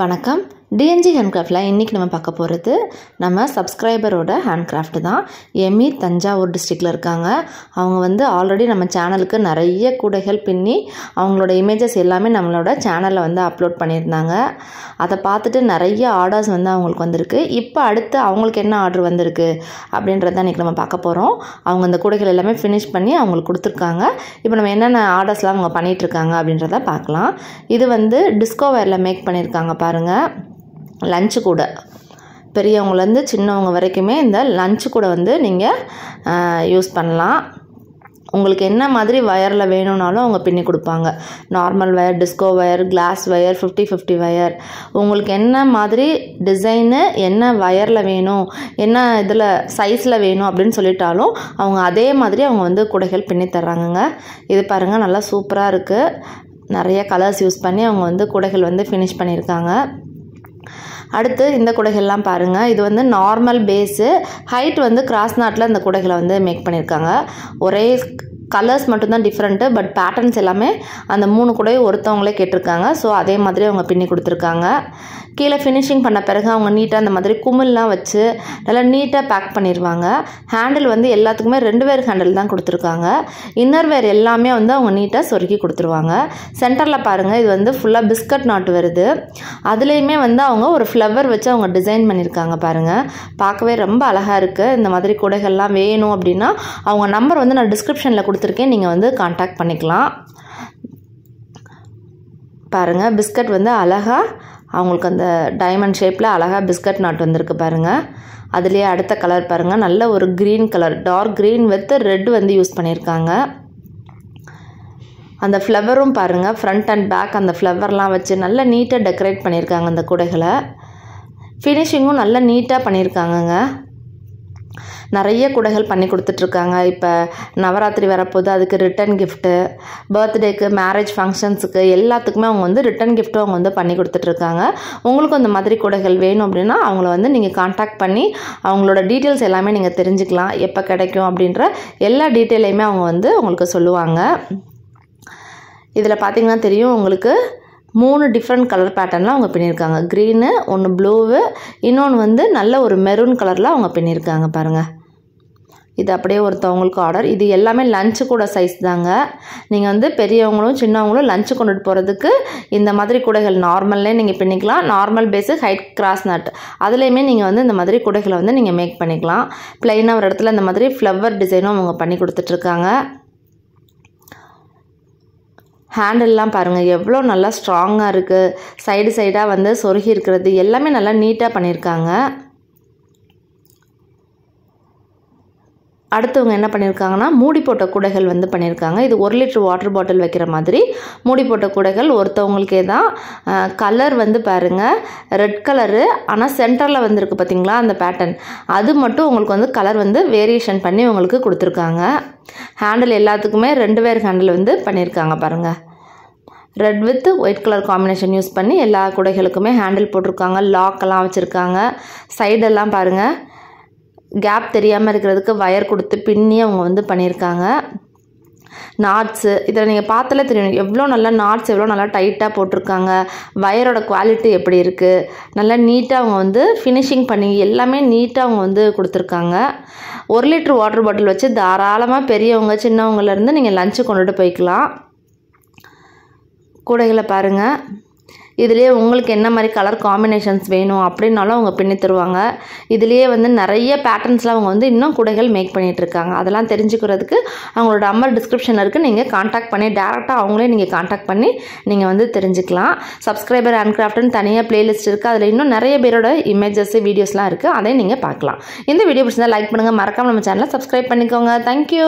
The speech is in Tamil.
வணக்கம். டிஎன்ஜி ஹேண்ட்கிராஃப்டில் இன்றைக்கி நம்ம பார்க்க போகிறது நம்ம சப்ஸ்கிரைபரோட ஹேண்ட்கிராஃப்ட் தான். எமி தஞ்சாவூர் டிஸ்ட்ரிக்டில் இருக்காங்க. அவங்க ஆல்ரெடி நம்ம சேனலுக்கு நிறைய கூடைகள் பின்னி அவங்களோட இமேஜஸ் எல்லாமே நம்மளோட சேனலில் அப்லோட் பண்ணியிருந்தாங்க. அதை பார்த்துட்டு நிறைய ஆர்டர்ஸ் அவங்களுக்கு வந்திருக்கு. இப்போ அடுத்து அவங்களுக்கு என்ன ஆர்டர் வந்திருக்கு அப்படின்றத இன்றைக்கி நம்ம பார்க்க போகிறோம். அவங்க அந்த கூடைகள் எல்லாமே ஃபினிஷ் பண்ணி அவங்களுக்கு கொடுத்துருக்காங்க. இப்போ நம்ம என்னென்ன ஆர்டர்ஸ்லாம் அவங்க பண்ணிகிட்ருக்காங்க அப்படின்றத பார்க்கலாம். இது டிஸ்கோ வேரில் மேக் பண்ணியிருக்காங்க பாருங்கள். லஞ்சு கூட பெரியவங்கலேருந்து சின்னவங்க வரைக்குமே இந்த லஞ்சு கூட நீங்கள் யூஸ் பண்ணலாம். உங்களுக்கு என்ன மாதிரி வயரில் வேணும்னாலும் அவங்க பின்னி கொடுப்பாங்க. Normal wire, disco wire, glass wire, 50-50 wire, உங்களுக்கு என்ன மாதிரி டிசைனு, என்ன வயரில் வேணும், என்ன இதில் சைஸில் வேணும் அப்படின்னு சொல்லிட்டாலும் அவங்க அதே மாதிரி அவங்க கூடைகள் பின்னி தர்றாங்கங்க. இது பாருங்கள், நல்லா சூப்பராக இருக்குது. நிறைய கலர்ஸ் யூஸ் பண்ணி அவங்க கூடைகள் ஃபினிஷ் பண்ணியிருக்காங்க. அடுத்து இந்த கூடைகள்லாம் பாருங்கள். இது நார்மல் பேஸு, ஹைட் கிராஸ் நாட்டில் இந்த கூடைகளை மேக் பண்ணியிருக்காங்க. ஒரே கலர்ஸ் மட்டும்தான் டிஃப்ரெண்ட்டு, பட் பேட்டர்ன்ஸ் எல்லாமே அந்த 3 கூடையும் ஒருத்தவங்களே கேட்டிருக்காங்க. ஸோ அதே மாதிரி அவங்க பின்னி கொடுத்துருக்காங்க. கீழே ஃபினிஷிங் பண்ண பிறகு அவங்க நீட்டாக அந்த மாதிரி குமிழ்லாம் வச்சு நல்லா நீட்டாக பேக் பண்ணிடுவாங்க. ஹேண்டில் எல்லாத்துக்குமே 2 வேர் ஹேண்டில் தான் கொடுத்துருக்காங்க. இன்னர் வேர் எல்லாமே அவங்க நீட்டாக சொருக்கி கொடுத்துருவாங்க. சென்டரில் பாருங்கள், இது ஃபுல்லாக பிஸ்கட் நாட்டு வருது. அதுலேயுமே அவங்க ஒரு ஃப்ளவர் வச்சு அவங்க டிசைன் பண்ணியிருக்காங்க பாருங்கள். பார்க்கவே ரொம்ப அழகாக இருக்குது. இந்த மாதிரி கூடைகள்லாம் வேணும் அப்படின்னா அவங்க நம்பர் நான் டிஸ்கிரிப்ஷனில் கொடுத்துருக்கேன், நீங்கள் கான்டாக்ட் பண்ணிக்கலாம். பாருங்கள், பிஸ்கட் அழகாக அவங்களுக்கு அந்த டைமண்ட் ஷேப்பில் அழகாக பிஸ்கட் நாட் வந்திருக்கு பாருங்கள். அதுலேயே அடுத்த கலர் பாருங்கள், நல்ல ஒரு green colour, dark green with red use பண்ணியிருக்காங்க. அந்த ஃப்ளவரும் பாருங்கள், ஃப்ரண்ட் அண்ட் பேக் அந்த ஃப்ளவர்லாம் வச்சு நல்லா நீட்டாக டெக்கரேட் பண்ணியிருக்காங்க. அந்த கூடைகளை ஃபினிஷிங்கும் நல்லா நீட்டாக பண்ணியிருக்காங்கங்க. நிறைய கூடைகள் பண்ணி கொடுத்துட்ருக்காங்க. இப்போ நவராத்திரி வரப்போது, அதுக்கு ரிட்டன் கிஃப்ட்டு, பர்த்டேக்கு, மேரேஜ் ஃபங்க்ஷன்ஸுக்கு எல்லாத்துக்குமே அவங்க ரிட்டன் கிஃப்ட்டும் அவங்க பண்ணி கொடுத்துட்ருக்காங்க. உங்களுக்கும் இந்த மாதிரி கூடைகள் வேணும் அப்படின்னா அவங்கள நீங்கள் கான்டாக்ட் பண்ணி அவங்களோட டீட்டெயில்ஸ் எல்லாமே நீங்கள் தெரிஞ்சுக்கலாம். எப்போ கிடைக்கும் அப்படின்ற எல்லா டீட்டெயிலையுமே அவங்க உங்களுக்கு சொல்லுவாங்க. இதில் பார்த்திங்கன்னா தெரியும் உங்களுக்கு 3 டிஃப்ரெண்ட் கலர் பேட்டர்னில் அவங்க பின்னியிருக்காங்க. க்ரீனு, ஒன்று ப்ளூவு, இன்னொன்று நல்ல ஒரு மெரூன் கலரில் அவங்க பின்னியிருக்காங்க பாருங்கள். இது அப்படியே ஒருத்தவங்களுக்கு ஆர்டர். இது எல்லாமே லஞ்சு கூட சைஸ் தாங்க. நீங்கள் பெரியவங்களும் சின்னவங்களும் லஞ்சு கொண்டுட்டு போகிறதுக்கு இந்த மாதிரி கூடைகள் நார்மல்லே நீங்கள் பின்னிக்கலாம். Normal base, height, cross knot அதுலேயுமே நீங்கள் இந்த மாதிரி கூடைகளை நீங்கள் மேக் பண்ணிக்கலாம். ப்ளைனாக ஒரு இடத்துல இந்த மாதிரி ஃப்ளவர் டிசைனும் அவங்க பண்ணி கொடுத்துட்ருக்காங்க. ஹேண்டில்லாம் பாருங்கள் எவ்வளோ நல்லா ஸ்ட்ராங்காக இருக்குது. சைடு சைடாக சொருகி இருக்கிறது எல்லாமே நல்லா நீட்டாக பண்ணியிருக்காங்க. அடுத்தவங்க என்ன பண்ணியிருக்காங்கன்னா மூடி போட்ட கூடைகள் பண்ணியிருக்காங்க. இது 1 லிட்டர் வாட்டர் பாட்டில் வைக்கிற மாதிரி மூடி போட்ட கூடைகள். ஒருத்தவங்களுக்கே தான். கலர் பாருங்கள் ரெட் கலரு, ஆனால் சென்டரில் இருக்குது பார்த்திங்களா அந்த பேட்டர்ன், அது மட்டும் உங்களுக்கு கலர் வேரியேஷன் பண்ணி உங்களுக்கு கொடுத்துருக்காங்க. ஹேண்டில் எல்லாத்துக்குமே 2 வேர் ஹேண்டில் பண்ணியிருக்காங்க பாருங்கள். Red with white colour combination use பண்ணி எல்லா கூடைகளுக்குமே ஹேண்டில் போட்டிருக்காங்க. லாக்கெல்லாம் வச்சுருக்காங்க. சைடெல்லாம் பாருங்கள் கேப் தெரியாமல் இருக்கிறதுக்கு வயர் கொடுத்து பின்னி அவங்க பண்ணியிருக்காங்க. நாட்ஸு இதில் நீங்கள் பார்த்தாலே தெரியும் எவ்வளோ நல்லா நாட்ஸ் எவ்வளோ நல்லா டைட்டாக போட்டிருக்காங்க. வயரோட குவாலிட்டி எப்படி இருக்குது, நல்லா நீட்டாக அவங்க ஃபினிஷிங் பண்ணி எல்லாமே நீட்டாக அவங்க கொடுத்துருக்காங்க. 1 லிட்டர் வாட்டர் பாட்டில் வச்சு தாராளமாக பெரியவங்க சின்னவங்கலேருந்து நீங்கள் லஞ்சு கொண்டுட்டு போய்க்கலாம். கூடைகளை பாருங்கள். இதுலேயே உங்களுக்கு என்ன மாதிரி கலர் காம்பினேஷன்ஸ் வேணும் அப்படின்னாலும் அவங்க பின்னி தருவாங்க. இதுலேயே நிறைய பேட்டர்ன்ஸ்லாம் அவங்க இன்னும் கூடைகள் மேக் பண்ணிகிட்ருக்காங்க. அதெல்லாம் தெரிஞ்சுக்கிறதுக்கு அவங்களோட நம்பர் டிஸ்கிரிப்ஷனில் இருக்குது. நீங்கள் கான்டாக்ட் பண்ணி டேரெக்டாக அவங்களே நீங்கள் கான்டாக்ட் பண்ணி நீங்கள் தெரிஞ்சுக்கலாம். சப்ஸ்கிரைபர் ஹேண்ட்கிராஃப்ட்னு தனியாக ப்ளேலிஸ்ட் இருக்குது. அதில் இன்னும் நிறைய பேரோட இமேஜஸ், வீடியோஸ்லாம் இருக்குது. அதையும் நீங்கள் பார்க்கலாம். இந்த வீடியோ பிடிச்சிருந்தா லைக் பண்ணுங்கள். மறக்காமல் நம்ம சேனலை சப்ஸ்கிரைப் பண்ணிக்கோங்க. தேங்க்யூ.